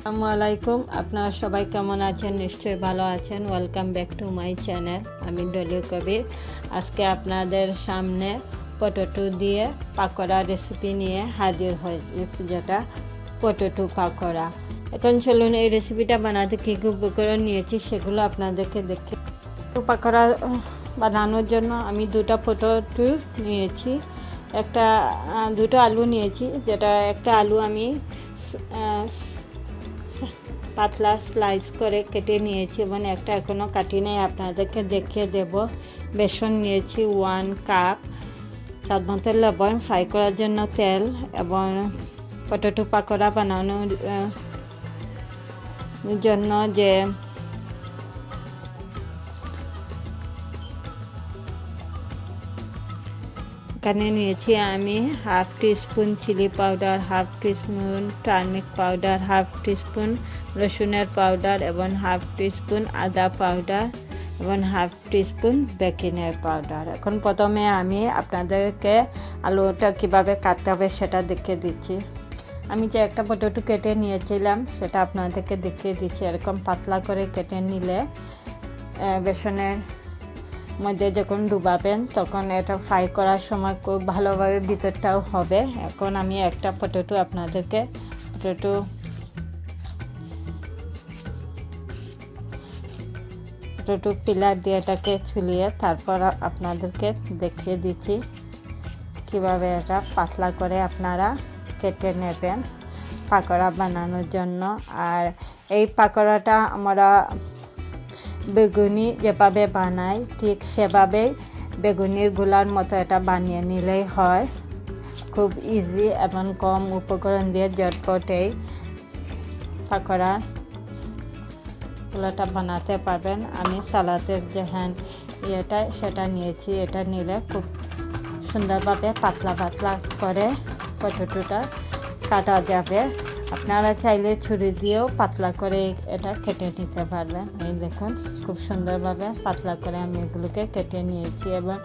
আসসালামু আলাইকুম। আপনারা সবাই কেমন আছেন? নিশ্চয়ই ভালো আছেন। Welcome back to my channel. আমি ডলি কবির। আজকে আপনাদের সামনে পটেটো দিয়ে পাকোড়া রেসিপি নিয়ে হাজির হয়েছি, যেটা পটেটো পাকোড়া। এখন চলুন এই রেসিপিটা বানাতে কী কী উপকরণ নিয়েছি সেগুলো আপনাদেরকে দেখে। পাকোড়া বানানোর জন্য আমি দুটো পটেটো নিয়েছি, দুটো আলু নিয়েছি, যেটা একটা আলু আমি পাতলা স্লাইস করে কেটে নিয়েছি এবং একটা এখনও কাটি নাই, আপনাদেরকে দেখিয়ে দেব। বেসন নিয়েছি 1 কাপ, স্বাদ মতো লবণ, ফ্রাই করার জন্য তেল এবং পটেটো পাকোড়া বানানোর জন্য যে এখানে নিয়েছি আমি half teaspoon chilli powder, half teaspoon turmeric powder, half teaspoon রসুনের পাউডার এবং হাফ টিস্পুন আদা পাউডার এবং হাফ টিস্পুন বেকিংয়ের পাউডার। এখন প্রথমে আমি আপনাদেরকে আলুটা কিভাবে কাটতে হবে সেটা দেখিয়ে দিচ্ছি। আমি যে একটা পটেটো কেটে নিয়েছিলাম সেটা আপনাদেরকে দেখিয়ে দিচ্ছি। এরকম পাতলা করে কেটে নিলে বেসনের মধ্যে যখন ডুবাবেন তখন এটা ফ্রাই করার সময় খুব ভালোভাবে ভিতরটাও হবে। এখন আমি একটা পটেটো আপনাদেরকে পটেটো পিলার দিয়ে এটাকে ছুলিয়ে তারপর আপনাদেরকে দেখিয়ে দিচ্ছি কিভাবে এটা পাতলা করে আপনারা কেটে নেবেন পাকোড়া বানানোর জন্য। আর এই পাকোড়াটা আমরা বেগুনি যেভাবে বানাই ঠিক সেভাবেই বেগুনির গুলার মতো এটা বানিয়ে নিলেই হয়। খুব ইজি এবং কম উপকরণ দিয়ে ঝটপট এই পাকোড়া গুলাটা বানাতে পারবেন। আমি সালাদের যে সেটা নিয়েছি। এটা নিলে খুব সুন্দরভাবে পাতলা পাতলা করে পটেটোটা কাটা যাবে। আপনারা চাইলে ছুরি দিয়েও পাতলা করে এটা কেটে নিতে পারবেন। এই দেখুন খুব সুন্দরভাবে পাতলা করে আমি এগুলোকে কেটে নিয়েছি এবং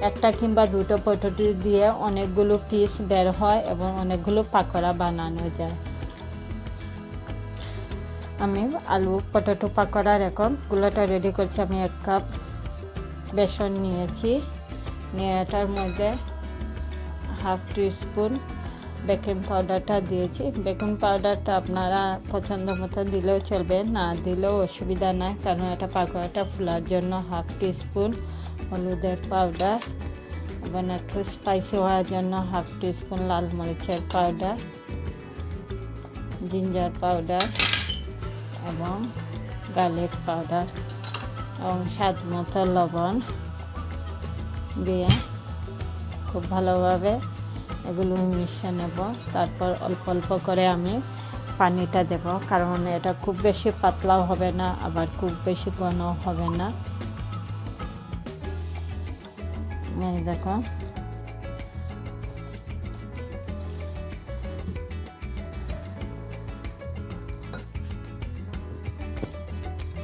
একটা কিংবা দুটো পটেটো দিয়ে অনেকগুলো পিস বের হয় এবং অনেকগুলো পাকোড়া বানানো যায়। আমি আলু পটেটো পাকোড়ার এখন গুলোটা রেডি করছি। আমি 1 কাপ বেসন নিয়েছি, নিয়ে এটার মধ্যে হাফ টিস্পুন বেকিং পাউডারটা দিয়েছি। বেকিং পাউডারটা আপনারা পছন্দ মতো দিলেও চলবে, না দিলেও অসুবিধা নাই, কারণ এটা পাকোড়াটা ফোলার জন্য হাফ টিস্পুন হলুদের পাউডার এবং একটু স্পাইসি হওয়ার জন্য হাফ টিস্পুন লাল মরিচের পাউডার, জিঞ্জার পাউডার এবং গার্লিক পাউডার এবং স্বাদ মতো লবণ দিয়ে খুব ভালোভাবে এগুলো মিশিয়ে নেব। তারপর অল্প অল্প করে আমি পানিটা দেব, কারণ এটা খুব বেশি পাতলাও হবে না আবার খুব বেশি ঘন হবে না। এই দেখুন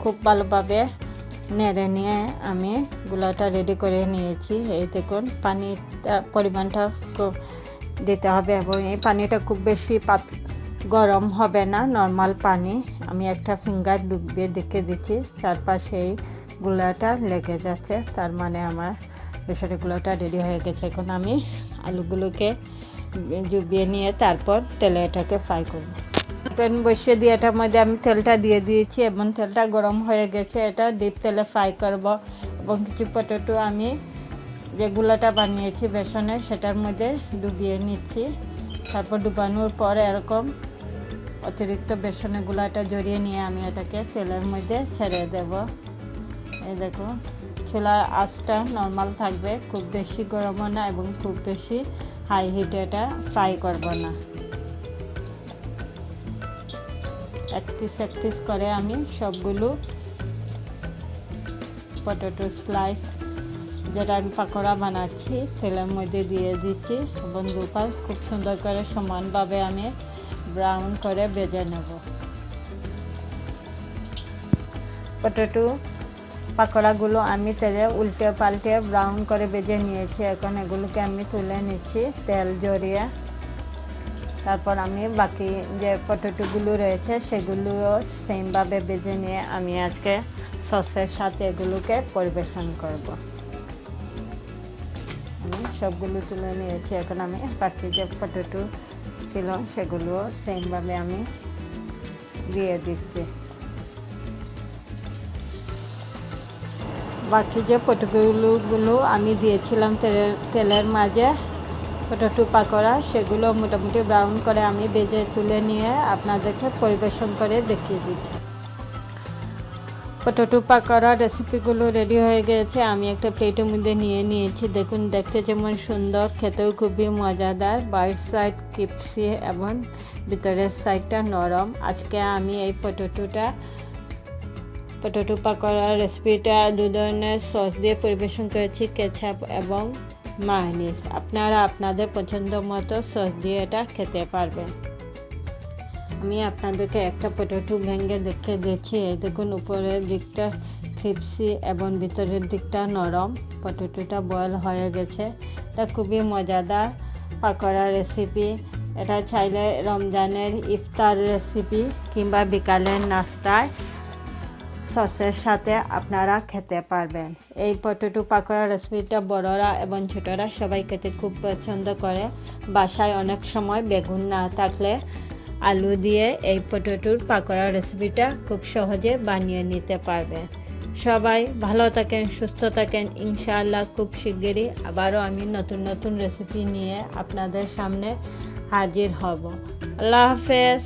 খুব ভালোভাবে নেড়ে নিয়ে আমি গুলাটা রেডি করে নিয়েছি। এই দেখুন পানিটা পরিমাণটা খুব দিতে হবে এবং এই পানিটা খুব বেশি গরম হবে না, নর্মাল পানি। আমি একটা ফিঙ্গার ডুবিয়ে দেখে দিচ্ছি চারপাশে এই গুলাটা লেগে যাচ্ছে, তার মানে আমার বেসনের গুলাটা রেডি হয়ে গেছে। এখন আমি আলুগুলোকে ডুবিয়ে নিয়ে তারপর তেলে এটাকে ফ্রাই করব। প্যান বসিয়ে দিয়ে এটার মধ্যে আমি তেলটা দিয়ে দিয়েছি এবং তেলটা গরম হয়ে গেছে। এটা ডিপ তেলে ফ্রাই করব এবং কিছু পটেটো আমি যে গুলাটা বানিয়েছি বেসনের সেটার মধ্যে ডুবিয়ে নিচ্ছি। তারপর ডুবানোর পর এরকম অতিরিক্ত বেসনের গুলাটা জড়িয়ে নিয়ে আমি এটাকে তেলের মধ্যে ছেড়ে দেব। এই দেখুন চুলার আঁচটা নর্মাল থাকবে, খুব বেশি গরমও না এবং খুব বেশি হাই হিটে এটা ফ্রাই করব না। এক পিস করে আমি সবগুলো পটেটো স্লাইস যেটা আমি পাকোড়া বানাচ্ছি তেলের মধ্যে দিয়ে দিচ্ছি এবং দুপাশ খুব সুন্দর করে সমানভাবে আমি ব্রাউন করে ভেজে নেব। পটেটো পাকোড়াগুলো আমি তেলে উল্টে পাল্টে ব্রাউন করে ভেজে নিয়েছি। এখন এগুলোকে আমি তুলে নিচ্ছি তেল জড়িয়ে। তারপর আমি বাকি যে পটেটোগুলো রয়েছে সেগুলোও সেমভাবে ভেজে নিয়ে আমি আজকে সসের সাথে এগুলোকে পরিবেশন করব। আমি সবগুলো তুলে নিয়েছি, এখন আমি বাকি যে পটেটো ছিল সেগুলো সেমভাবে আমি দিয়ে দিচ্ছি। বাকি যে পটেটোগুলো আমি দিয়েছিলাম তেলের মাঝে পটেটো পাকোড়া, সেগুলো মোটামুটি ব্রাউন করে আমি ভেজে তুলে নিয়ে আপনাদেরকে পরিবেশন করে দেখিয়ে দিচ্ছি। পটেটো পাকোড়া রেসিপিগুলো রেডি হয়ে গেছে, আমি একটা প্লেটের মধ্যে নিয়ে নিয়েছি। দেখুন দেখতে যেমন সুন্দর, খেতেও খুবই মজাদার, বাইরের সাইড ক্রিপসি এবং ভিতরের সাইডটা নরম। আজকে আমি এই পটেটো পাকোড়া রেসিপিটা 2 ধরনের সস দিয়ে পরিবেশন করেছি, কেচাপ এবং মায়োনিজ। আপনারা আপনাদের পছন্দ মতো সস দিয়ে এটা খেতে পারবেন। আমি আপনাদেরকে একটা পটেটো ভেঙে দেখে দিচ্ছি। দেখুন উপরের দিকটা ক্রিপসি এবং ভিতরের দিকটা নরম। পটেটোটা বয়েল হয়ে গেছে। এটা খুবই মজাদার পাকোড়া রেসিপি। এটা চাইলে রমজানের ইফতার রেসিপি কিংবা বিকালের নাস্তায় সসের সাথে আপনারা খেতে পারবেন। এই পটেটো পাকোড়া রেসিপিটা বড়রা এবং ছোটরা সবাই খেতে খুব পছন্দ করে। বাসায় অনেক সময় বেগুন না থাকলে আলু দিয়ে এই পটেটোর পাকোড়া রেসিপিটা খুব সহজে বানিয়ে নিতে পারবেন। সবাই ভালো থাকেন, সুস্থ থাকেন। ইনশাআল্লাহ খুব শিগগিরই আবারও আমি নতুন রেসিপি নিয়ে আপনাদের সামনে হাজির হব। আল্লাহ হাফেজ।